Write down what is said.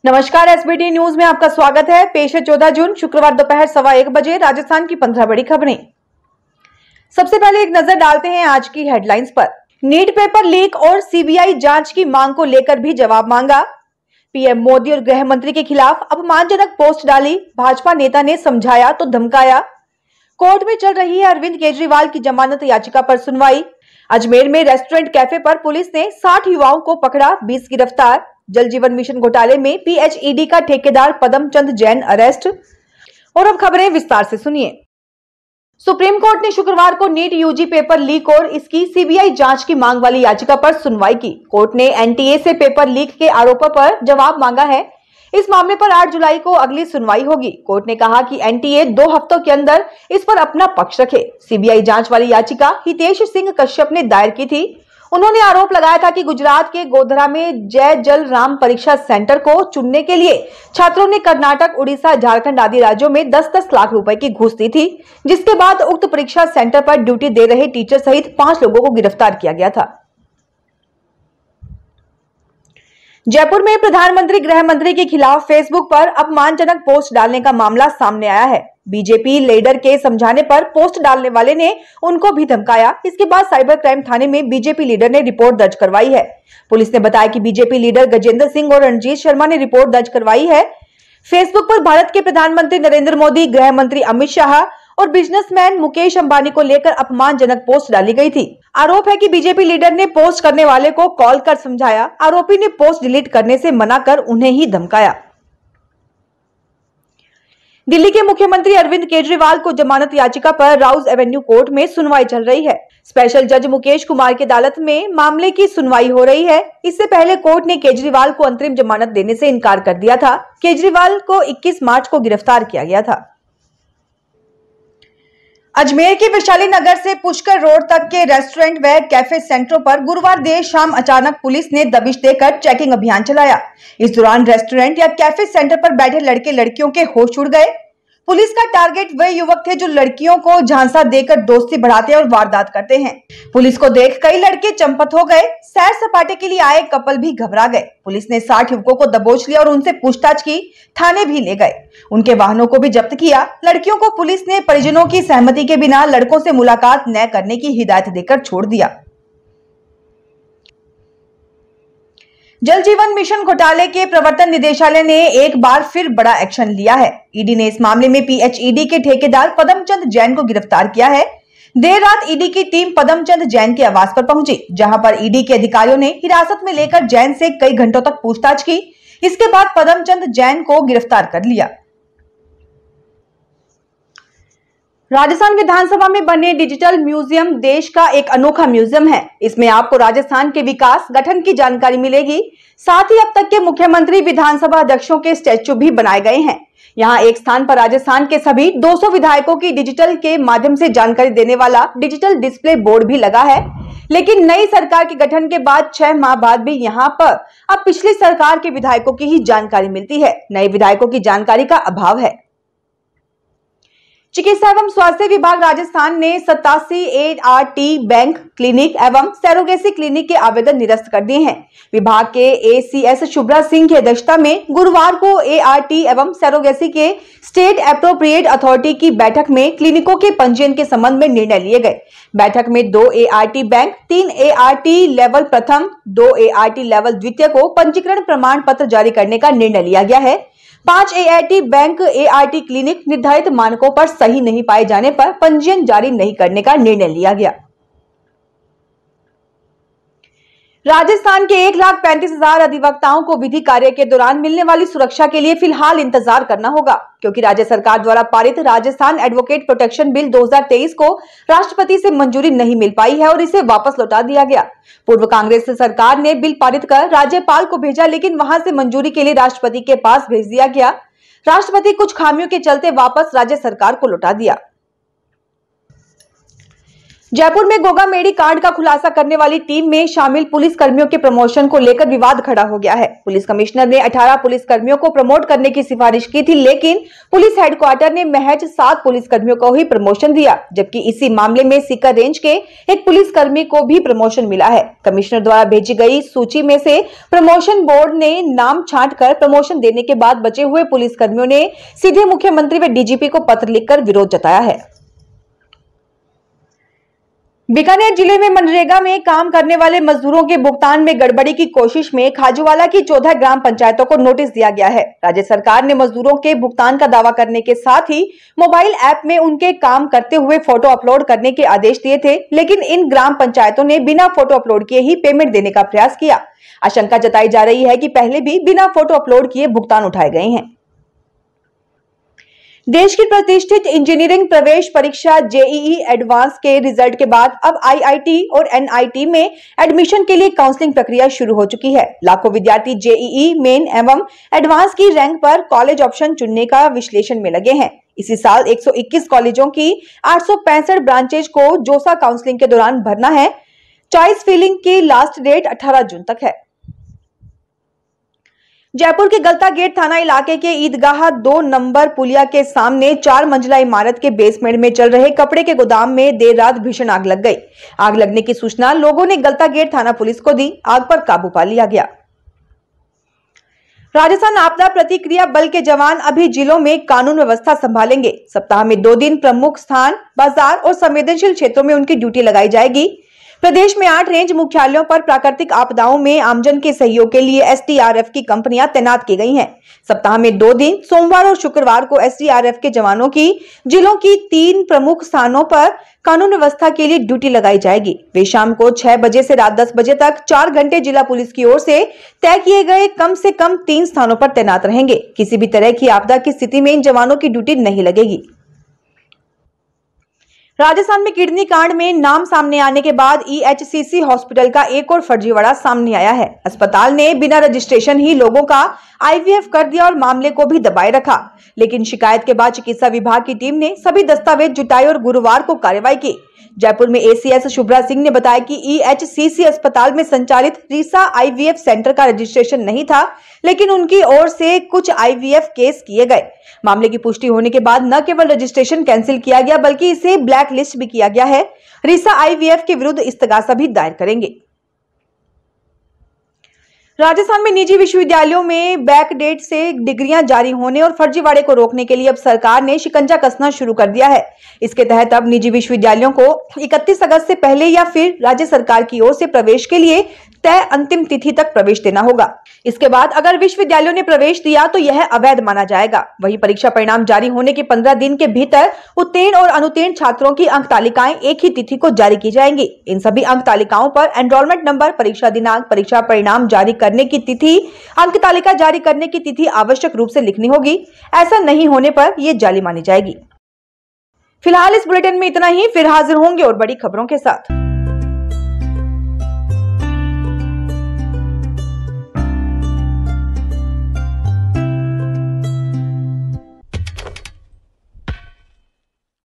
नमस्कार, SBT news में आपका स्वागत है। पेश है 14 जून शुक्रवार दोपहर 1:15 बजे राजस्थान की 15 बड़ी खबरें। सबसे पहले एक नजर डालते हैं आज की हेडलाइंस पर। नीट पेपर लीक और सीबीआई जांच की मांग को लेकर भी जवाब मांगा। पीएम मोदी और गृह मंत्री के खिलाफ अपमानजनक पोस्ट डाली, भाजपा नेता ने समझाया तो धमकाया। कोर्ट में चल रही है अरविंद केजरीवाल की जमानत याचिका पर सुनवाई। अजमेर में रेस्टोरेंट कैफे पर पुलिस ने 60 युवाओं को पकड़ा, 20 गिरफ्तार। जल जीवन मिशन घोटाले में पीएचईडी का ठेकेदार पदमचंद जैन अरेस्ट। और अब खबरें विस्तार से सुनिए। सुप्रीम कोर्ट ने शुक्रवार को नीट यूजी पेपर लीक और इसकी सीबीआई जांच की मांग वाली याचिका पर सुनवाई की। कोर्ट ने एनटीए से पेपर लीक के आरोपों पर जवाब मांगा है। इस मामले पर 8 जुलाई को अगली सुनवाई होगी। कोर्ट ने कहा कि एनटीए 2 हफ्तों के अंदर इस पर अपना पक्ष रखे। सीबीआई जांच वाली याचिका हितेश सिंह कश्यप ने दायर की थी। उन्होंने आरोप लगाया था कि गुजरात के गोधरा में जय जल राम परीक्षा सेंटर को चुनने के लिए छात्रों ने कर्नाटक, उड़ीसा, झारखंड आदि राज्यों में 10-10 लाख रुपए की घूस दी थी, जिसके बाद उक्त परीक्षा सेंटर पर ड्यूटी दे रहे टीचर सहित 5 लोगों को गिरफ्तार किया गया था। जयपुर में प्रधानमंत्री गृह मंत्री के खिलाफ फेसबुक पर अपमानजनक पोस्ट डालने का मामला सामने आया है। बीजेपी लीडर के समझाने पर पोस्ट डालने वाले ने उनको भी धमकाया। इसके बाद साइबर क्राइम थाने में बीजेपी लीडर ने रिपोर्ट दर्ज करवाई है। पुलिस ने बताया कि बीजेपी लीडर गजेंद्र सिंह और रणजीत शर्मा ने रिपोर्ट दर्ज करवाई है। फेसबुक पर भारत के प्रधानमंत्री नरेंद्र मोदी, गृह मंत्री अमित शाह और बिजनेसमैन मुकेश अंबानी को लेकर अपमानजनक पोस्ट डाली गई थी। आरोप है कि बीजेपी लीडर ने पोस्ट करने वाले को कॉल कर समझाया। आरोपी ने पोस्ट डिलीट करने से मना कर उन्हें ही धमकाया। दिल्ली के मुख्यमंत्री अरविंद केजरीवाल को जमानत याचिका पर राउज एवेन्यू कोर्ट में सुनवाई चल रही है। स्पेशल जज मुकेश कुमार की अदालत में मामले की सुनवाई हो रही है। इससे पहले कोर्ट ने केजरीवाल को अंतरिम जमानत देने से इनकार कर दिया था। केजरीवाल को 21 मार्च को गिरफ्तार किया गया था। अजमेर के वैशाली नगर से पुष्कर रोड तक के रेस्टोरेंट व कैफे सेंटरों पर गुरुवार देर शाम अचानक पुलिस ने दबिश देकर चेकिंग अभियान चलाया। इस दौरान रेस्टोरेंट या कैफे सेंटर पर बैठे लड़के लड़कियों के होश उड़ गए। पुलिस का टारगेट वे युवक थे जो लड़कियों को झांसा देकर दोस्ती बढ़ाते और वारदात करते हैं। पुलिस को देख कई लड़के चंपत हो गए। सैर सपाटे के लिए आए कपल भी घबरा गए। पुलिस ने 60 युवकों को दबोच लिया और उनसे पूछताछ की। थाने भी ले गए। उनके वाहनों को भी जब्त किया। लड़कियों को पुलिस ने परिजनों की सहमति के बिना लड़कों से मुलाकात न करने की हिदायत देकर छोड़ दिया। जल जीवन मिशन घोटाले के प्रवर्तन निदेशालय ने एक बार फिर बड़ा एक्शन लिया है। ईडी ने इस मामले में पीएचईडी के ठेकेदार पदमचंद जैन को गिरफ्तार किया है। देर रात ईडी की टीम पदमचंद जैन के आवास पर पहुंची, जहां पर ईडी के अधिकारियों ने हिरासत में लेकर जैन से कई घंटों तक पूछताछ की। इसके बाद पदमचंद जैन को गिरफ्तार कर लिया। राजस्थान विधानसभा में बने डिजिटल म्यूजियम देश का एक अनोखा म्यूजियम है। इसमें आपको राजस्थान के विकास गठन की जानकारी मिलेगी। साथ ही अब तक के मुख्यमंत्री, विधानसभा अध्यक्षों के स्टैच्यू भी बनाए गए हैं। यहाँ एक स्थान पर राजस्थान के सभी 200 विधायकों की डिजिटल के माध्यम से जानकारी देने वाला डिजिटल डिस्प्ले बोर्ड भी लगा है। लेकिन नई सरकार के गठन के बाद 6 माह बाद भी यहाँ पर अब पिछली सरकार के विधायकों की ही जानकारी मिलती है। नए विधायकों की जानकारी का अभाव है। चिकित्सा एवं स्वास्थ्य विभाग राजस्थान ने 87 एआरटी बैंक क्लिनिक एवं सैरोगेसी क्लिनिक के आवेदन निरस्त कर दिए हैं। विभाग के एसीएस शुभ्रा सिंह की अध्यक्षता में गुरुवार को एआरटी एवं सैरोगेसी के स्टेट एप्रोप्रिएट अथॉरिटी की बैठक में क्लिनिकों के पंजीयन के संबंध में निर्णय लिए गए। बैठक में 2 एआरटी बैंक, 3 एआरटी लेवल प्रथम, 2 एआरटी लेवल द्वितीय को पंजीकरण प्रमाण पत्र जारी करने का निर्णय लिया गया है। 5 एआरटी बैंक, एआरटी क्लिनिक निर्धारित मानकों पर सही नहीं पाए जाने पर पंजीयन जारी नहीं करने का निर्णय लिया गया। राजस्थान के 1,35,000 अधिवक्ताओं को विधि कार्य के दौरान मिलने वाली सुरक्षा के लिए फिलहाल इंतजार करना होगा, क्योंकि राज्य सरकार द्वारा पारित राजस्थान एडवोकेट प्रोटेक्शन बिल 2023 को राष्ट्रपति से मंजूरी नहीं मिल पाई है और इसे वापस लौटा दिया गया। पूर्व कांग्रेस सरकार ने बिल पारित कर राज्यपाल को भेजा, लेकिन वहां से मंजूरी के लिए राष्ट्रपति के पास भेज दिया गया। राष्ट्रपति कुछ खामियों के चलते वापस राज्य सरकार को लौटा दिया। जयपुर में गोगा मेडी कांड का खुलासा करने वाली टीम में शामिल पुलिस कर्मियों के प्रमोशन को लेकर विवाद खड़ा हो गया है। पुलिस कमिश्नर ने 18 पुलिस कर्मियों को प्रमोट करने की सिफारिश की थी, लेकिन पुलिस हेडक्वार्टर ने महज 7 पुलिस कर्मियों को ही प्रमोशन दिया, जबकि इसी मामले में सीकर रेंज के एक पुलिस कर्मी को भी प्रमोशन मिला है। कमिश्नर द्वारा भेजी गई सूची में से प्रमोशन बोर्ड ने नाम छांटकर प्रमोशन देने के बाद बचे हुए पुलिस कर्मियों ने सीधे मुख्यमंत्री व डीजीपी को पत्र लिखकर विरोध जताया है। बीकानेर जिले में मनरेगा में काम करने वाले मजदूरों के भुगतान में गड़बड़ी की कोशिश में खाजूवाला की 14 ग्राम पंचायतों को नोटिस दिया गया है। राज्य सरकार ने मजदूरों के भुगतान का दावा करने के साथ ही मोबाइल ऐप में उनके काम करते हुए फोटो अपलोड करने के आदेश दिए थे, लेकिन इन ग्राम पंचायतों ने बिना फोटो अपलोड किए ही पेमेंट देने का प्रयास किया। आशंका जताई जा रही है कि पहले भी बिना फोटो अपलोड किए भुगतान उठाए गए हैं। देश की प्रतिष्ठित इंजीनियरिंग प्रवेश परीक्षा जेईई एडवांस के रिजल्ट के बाद अब आईआईटी और एनआईटी में एडमिशन के लिए काउंसलिंग प्रक्रिया शुरू हो चुकी है। लाखों विद्यार्थी जेईई मेन एवं एडवांस की रैंक पर कॉलेज ऑप्शन चुनने का विश्लेषण में लगे हैं। इसी साल 121 कॉलेजों की 865 ब्रांचेज को जोसा काउंसलिंग के दौरान भरना है। चॉइस फिलिंग की लास्ट डेट 18 जून तक है। जयपुर के गलता गेट थाना इलाके के ईदगाह 2 नंबर पुलिया के सामने 4 मंजिला इमारत के बेसमेंट में चल रहे कपड़े के गोदाम में देर रात भीषण आग लग गई। आग लगने की सूचना लोगों ने गलता गेट थाना पुलिस को दी। आग पर काबू पा लिया गया। राजस्थान आपदा प्रतिक्रिया बल के जवान अभी जिलों में कानून व्यवस्था संभालेंगे। सप्ताह में 2 दिन प्रमुख स्थान, बाजार और संवेदनशील क्षेत्रों में उनकी ड्यूटी लगाई जाएगी। प्रदेश में 8 रेंज मुख्यालयों पर प्राकृतिक आपदाओं में आमजन के सहयोग के लिए एसडीआरएफ की कंपनियां तैनात की गई हैं। सप्ताह में 2 दिन सोमवार और शुक्रवार को एसडीआरएफ के जवानों की जिलों की 3 प्रमुख स्थानों पर कानून व्यवस्था के लिए ड्यूटी लगाई जाएगी। वे शाम को 6 बजे से रात 10 बजे तक 4 घंटे जिला पुलिस की ओर से तय किए गए कम से कम 3 स्थानों पर तैनात रहेंगे। किसी भी तरह की आपदा की स्थिति में इन जवानों की ड्यूटी नहीं लगेगी। राजस्थान में किडनी कांड में नाम सामने आने के बाद ईएचसीसी हॉस्पिटल का एक और फर्जीवाड़ा सामने आया है। अस्पताल ने बिना रजिस्ट्रेशन ही लोगों का आईवीएफ कर दिया और मामले को भी दबाए रखा, लेकिन शिकायत के बाद चिकित्सा विभाग की टीम ने सभी दस्तावेज जुटाए और गुरुवार को कार्रवाई की। जयपुर में एसीएस शुभ्रा सिंह ने बताया कि ईएचसीसी अस्पताल में संचालित रीसा आईवीएफ सेंटर का रजिस्ट्रेशन नहीं था, लेकिन उनकी ओर से कुछ आईवीएफ केस किए गए। मामले की पुष्टि होने के बाद न केवल रजिस्ट्रेशन कैंसिल किया गया, बल्कि इसे ब्लैक लिस्ट भी किया गया है। रीसा आईवीएफ के विरुद्ध इस्तगासा भी दायर करेंगे। राजस्थान में निजी विश्वविद्यालयों में बैकडेट से डिग्रियां जारी होने और फर्जीवाड़े को रोकने के लिए अब सरकार ने शिकंजा कसना शुरू कर दिया है। इसके तहत अब निजी विश्वविद्यालयों को 31 अगस्त से पहले या फिर राज्य सरकार की ओर से प्रवेश के लिए तय अंतिम तिथि तक प्रवेश देना होगा। इसके बाद अगर विश्वविद्यालयों ने प्रवेश दिया तो यह अवैध माना जाएगा। वहीं परीक्षा परिणाम जारी होने के 15 दिन के भीतर उत्तीर्ण और अनुत्तीर्ण छात्रों की अंक तालिकाएं एक ही तिथि को जारी की जाएंगी। इन सभी अंक तालिकाओं पर एनरोलमेंट नंबर, परीक्षा दिनांक, परीक्षा परिणाम जारी करने की तिथि, अंक तालिका जारी करने की तिथि आवश्यक रूप से लिखनी होगी। ऐसा नहीं होने पर यह जाली मानी जाएगी। फिलहाल इस बुलेटिन में इतना ही। फिर हाजिर होंगे और बड़ी खबरों के साथ।